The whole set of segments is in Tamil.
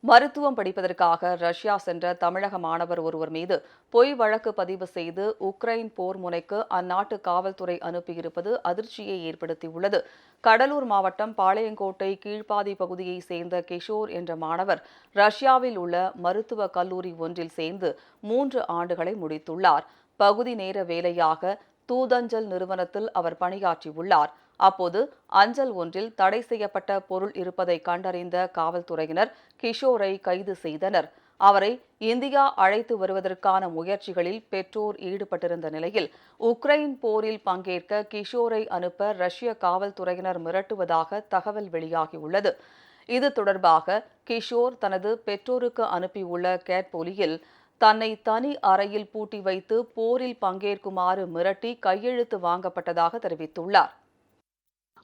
மருத்துவம் படிப்பதற்காக ரஷ்யா சென்ற தமிழக மாணவர் ஒருவர் மீது பொய் வழக்கு பதிவு செய்து உக்ரைன் போர் முனைக்கு அந்நாட்டு காவல்துறை அனுப்பியிருப்பது அதிர்ச்சியை ஏற்படுத்தியுள்ளது. கடலூர் மாவட்டம் பாளையங்கோட்டை கீழ்ப்பாதி பகுதியைச் சேர்ந்த கிஷோர் என்ற மாணவர் ரஷ்யாவில் உள்ள மருத்துவக் கல்லூரி ஒன்றில் சேர்ந்து 3 ஆண்டுகளை முடித்துள்ளார். பகுதி நேர வேலையாக தூதஞ்சல் நிறுவனத்தில் அவர் பணியாற்றியுள்ளார். அப்போது அஞ்சல் ஒன்றில் தடை செய்யப்பட்ட பொருள் இருப்பதை கண்டறிந்த காவல்துறையினர் கிஷோரை கைது செய்தனர். அவரை இந்தியா அழைத்து வருவதற்கான முயற்சிகளில் பெற்றோர் ஈடுபட்டிருந்த நிலையில் உக்ரைன் போரில் பங்கேற்க கிஷோரை அனுப்ப ரஷ்ய காவல்துறையினர் மிரட்டுவதாக தகவல் வெளியாகியுள்ளது. இது தொடர்பாக கிஷோர் தனது பெற்றோருக்கு அனுப்பியுள்ள கேட்பொலியில் தன்னை தனி அறையில் பூட்டி வைத்து போரில் பங்கேற்குமாறு மிரட்டி கையெழுத்து வாங்கப்பட்டதாக தெரிவித்துள்ளார்.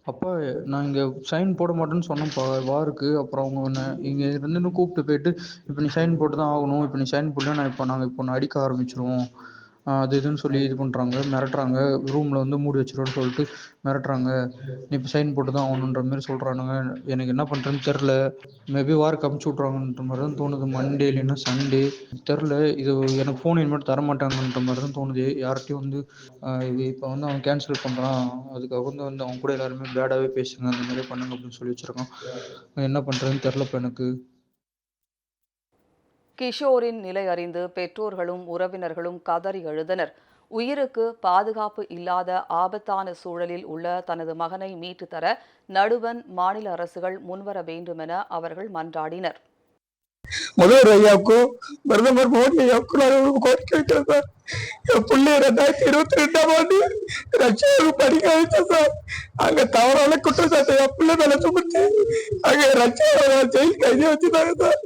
அப்பா நான் இங்கே சைன் போட மாட்டேன்னு சொன்னேன்ப்பா வாருக்கு. அப்புறம் அவங்க ஒன்று இங்கே இருந்து கூப்பிட்டு போயிட்டு இப்போ நீ சைன் போட்டு தான் ஆகணும், இப்போ நீ சைன் போட்டு நாங்கள் இப்போ அடிக்க ஆரம்பிச்சிருவோம் அது இதுன்னு சொல்லி இது பண்ணுறாங்க, மிரட்டுறாங்க. ரூமில் வந்து மூடி வச்சிருவோன்னு சொல்லிட்டு மிரட்டுறாங்க. நீ இப்போ சைன் போட்டு தான் ஆகணுன்ற மாதிரி சொல்கிறானுங்க. எனக்கு என்ன பண்ணுறேன்னு தெரில. மேபி வாருக்கு அமுச்சு விட்ருவாங்கன்ற மாதிரி தான் தோணுது. மண்டே இல்லைன்னா சண்டே தெரில. இது எனக்கு ஃபோன் இனிமேல் தரமாட்டாங்கன்ற மாதிரி தான் தோணுது. யார்கிட்டையும் வந்து இது இப்போ வந்து அவன் கேன்சல் பண்ணுறான், அதுக்காக வந்து அவங்க கூட எல்லாருமே பேடாகவே பேசுங்க, அந்த மாதிரி பண்ணுங்க அப்படின்னு சொல்லி வச்சுருக்கான். என்ன பண்ணுறதுன்னு தெரிலப்பா எனக்கு. கிஷோரின் நிலை அறிந்து பெற்றோர்களும் உறவினர்களும் கதறி எழுதனர். உயிருக்கு பாதுகாப்பு இல்லாத ஆபத்தான சூழலில் உள்ள தனது மகனை மீட்டு தர நடுவண் மாநில அரசுகள் முன்வர வேண்டுமென அவர்கள் மன்றாடினர். முதல்வர் ஐயாவுக்கும் பிரதமர் மோடி ஐயாவுக்கும் நான் கோரிக்கை வைக்கிறேன் சார். என் பிள்ளை 2022ஆம் ஆண்டு ரஷ்யாவுக்கு படிக்க வச்சேன் சார். அங்க தவறான குற்றச்சாட்டை என் பிள்ளை மேல சுமத்தி அங்க ரஷ்யாவோட ஜெயில் கைதியை வச்சுட்டாங்க சார்.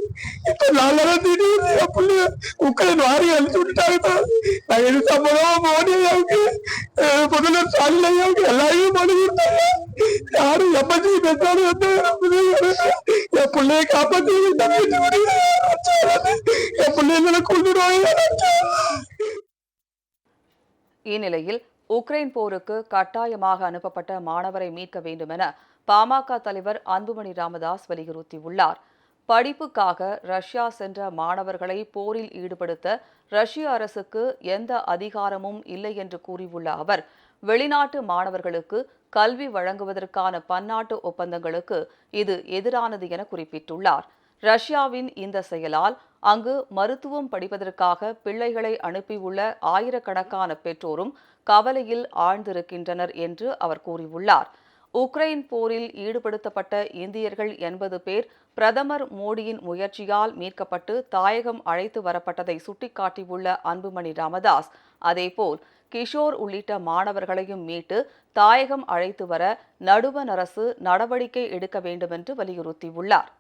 இப்ப 4 நாள் திடீர்னு என் பிள்ளைய உக்ரைன் வாரி அழிச்சு விட்டுட்டாங்க சார். நான் இது சம்பளமா மோடி ஐயாவுக்கு முதல்வர் ஸ்டாலின் ஐயாவுக்கு எல்லாரையும் மனு கொடுத்தாங்க. யாரும் எம்எல்சி பேசாலும் என் பிள்ளைய காப்பாற்றி என் பிள்ளைகளை கொண்டுடுவாங்க. இந்நிலையில் உக்ரைன் போருக்கு கட்டாயமாக அனுப்பப்பட்ட மாணவரை மீட்க வேண்டுமென பாமக தலைவர் அன்புமணி ராமதாஸ் வலியுறுத்தியுள்ளார். படிப்புக்காக ரஷ்யா சென்ற மாணவர்களை போரில் ஈடுபடுத்த ரஷ்ய அரசுக்கு எந்த அதிகாரமும் இல்லை என்று கூறியுள்ள அவர், வெளிநாட்டு மாணவர்களுக்கு கல்வி வழங்குவதற்கான பன்னாட்டு ஒப்பந்தங்களுக்கு இது எதிரானது என குறிப்பிட்டுள்ளார். ரஷ்யாவின் இந்த செயலால் அங்கு மருத்துவம் படிப்பதற்காக பிள்ளைகளை அனுப்பியுள்ள ஆயிரக்கணக்கான பெற்றோரும் கவலையில் ஆழ்ந்திருக்கின்றனர் என்று அவர் கூறியுள்ளார். உக்ரைன் போரில் ஈடுபடுத்தப்பட்ட இந்தியர்கள் 80 பேர் பிரதமர் மோடியின் முயற்சியால் மீட்கப்பட்டு தாயகம் அழைத்து வரப்பட்டதை சுட்டிக்காட்டியுள்ள அன்புமணி ராமதாஸ், அதேபோல் கிஷோர் உள்ளிட்ட மாணவர்களையும் மீட்டு தாயகம் அழைத்து வர நடுவண் அரசு நடவடிக்கை எடுக்க வேண்டுமென்று வலியுறுத்தியுள்ளார்.